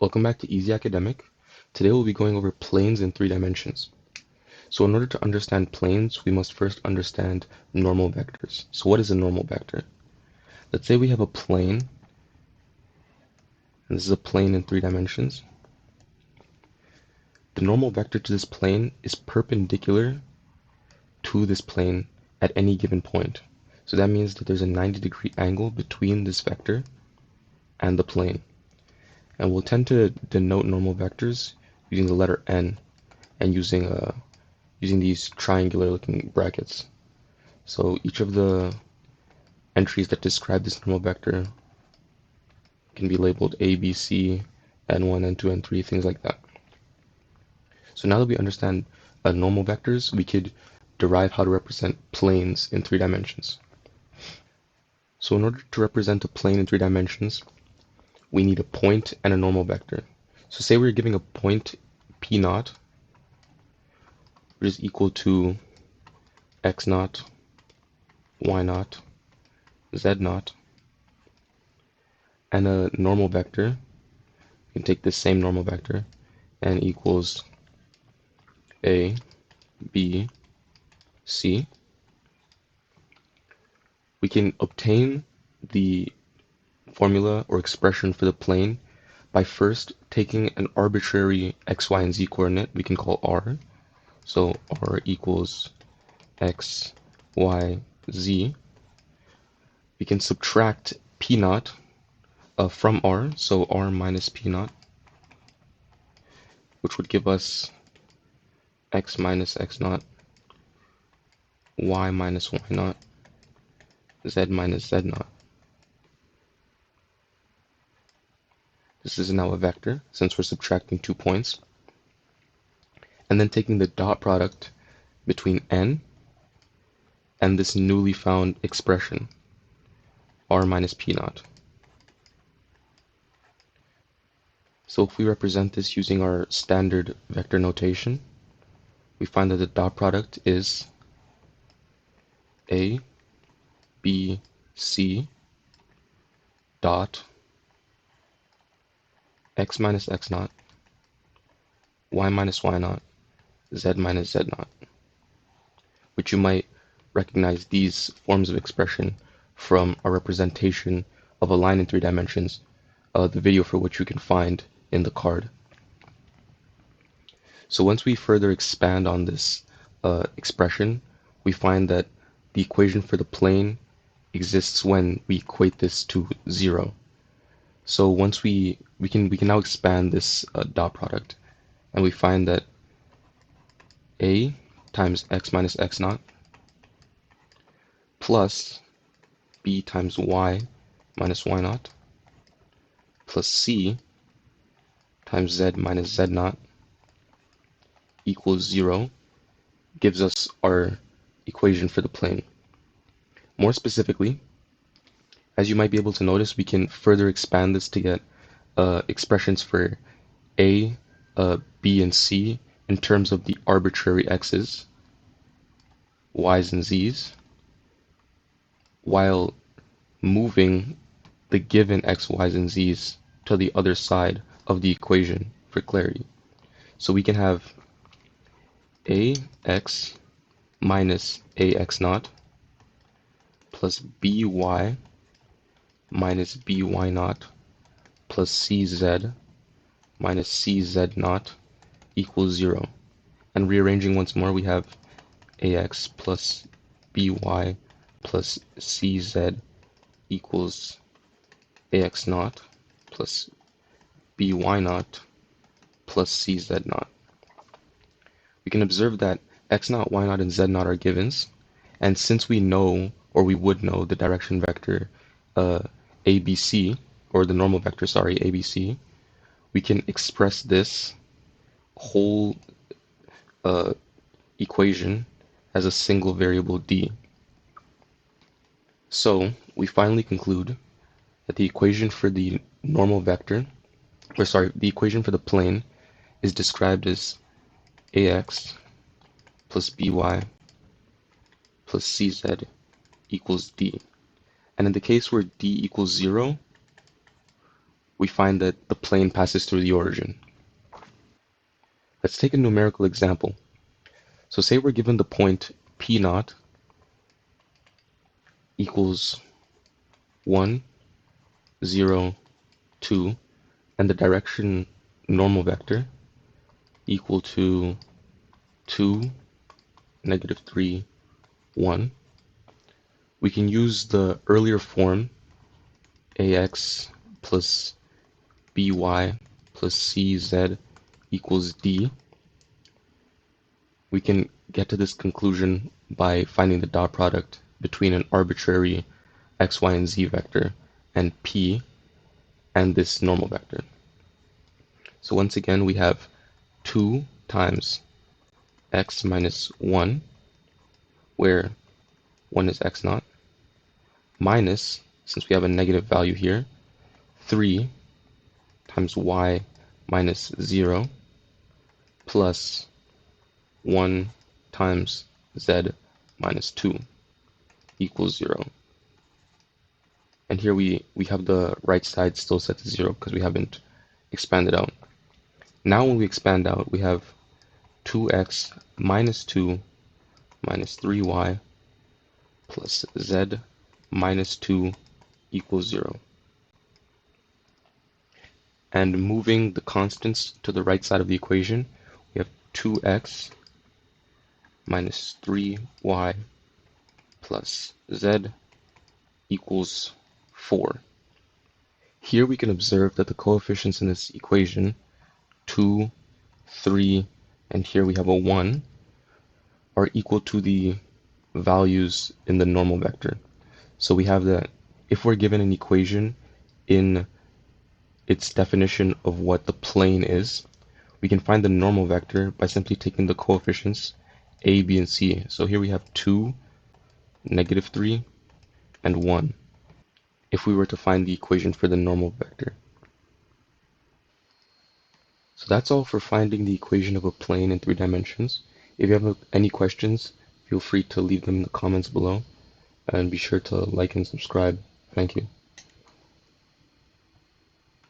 Welcome back to Easy Academic. Today we'll be going over planes in 3 dimensions. So in order to understand planes, we must first understand normal vectors. So what is a normal vector? Let's say we have a plane, and this is a plane in 3 dimensions. The normal vector to this plane is perpendicular to this plane at any given point. So that means that there's a 90-degree angle between this vector and the plane. And we'll tend to denote normal vectors using the letter n and using these triangular looking brackets. So each of the entries that describe this normal vector can be labeled A, B, C, N1, N2, N3, things like that. So now that we understand normal vectors, we could derive how to represent planes in 3 dimensions. So in order to represent a plane in 3 dimensions, we need a point and a normal vector. So say we're giving a point P naught, which is equal to X naught, Y naught, Z naught, and a normal vector. We can take this same normal vector and equals A, B, C. We can obtain the formula or expression for the plane by first taking an arbitrary x, y, and z coordinate we can call r. So r equals x, y, z. We can subtract p naught from r, so r minus p naught, which would give us x minus x naught, y minus y naught, z minus z naught. This is now a vector since we're subtracting 2 points. And then taking the dot product between n and this newly found expression, r minus p naught. So if we represent this using our standard vector notation, we find that the dot product is A, B, C dot x minus x naught, y minus y naught, z minus z naught, which you might recognize these forms of expression from a representation of a line in 3 dimensions, the video for which you can find in the card. So once we further expand on this expression, we find that the equation for the plane exists when we equate this to 0. So once we can now expand this dot product, and we find that A times x minus x naught plus B times y minus y naught plus C times z minus z naught equals 0 gives us our equation for the plane. More specifically, as you might be able to notice, we can further expand this to get expressions for A, B, and C in terms of the arbitrary x's, y's, and z's, while moving the given x, y's, and z's to the other side of the equation for clarity. So we can have ax minus ax naught plus by minus by naught plus cz minus cz naught equals 0. And rearranging once more, we have ax plus by plus cz equals ax naught plus by naught plus cz naught. We can observe that x naught, y naught, and z naught are givens, and since we know, or we would know, the direction vector ABC, or the normal vector, sorry, ABC, we can express this whole equation as a single variable d. So we finally conclude that the equation for the normal vector, the equation for the plane is described as ax plus by plus cz equals d. And in the case where d equals 0, we find that the plane passes through the origin. Let's take a numerical example. So say we're given the point P naught equals 1, 0, 2, and the direction normal vector equal to 2, -3, 1. We can use the earlier form ax plus by plus cz equals d. We can get to this conclusion by finding the dot product between an arbitrary x, y, and z vector and p and this normal vector. So once again we have 2 times x minus 1, where 1 is x naught, minus, since we have a negative value here, 3 times y minus 0 plus 1 times z minus 2 equals 0. And here we have the right side still set to 0 because we haven't expanded out. Now when we expand out, we have 2x minus 2 minus 3y plus z minus 2 equals 0. And moving the constants to the right side of the equation, we have 2x minus 3y plus z equals 4. Here we can observe that the coefficients in this equation, 2, 3, and here we have a 1, are equal to the values in the normal vector. So we have that if we're given an equation in its definition of what the plane is, we can find the normal vector by simply taking the coefficients a, b, and c. So here we have 2, -3, and 1, if we were to find the equation for the normal vector. So that's all for finding the equation of a plane in 3 dimensions. If you have any questions, feel free to leave them in the comments below, and be sure to like and subscribe. Thank you.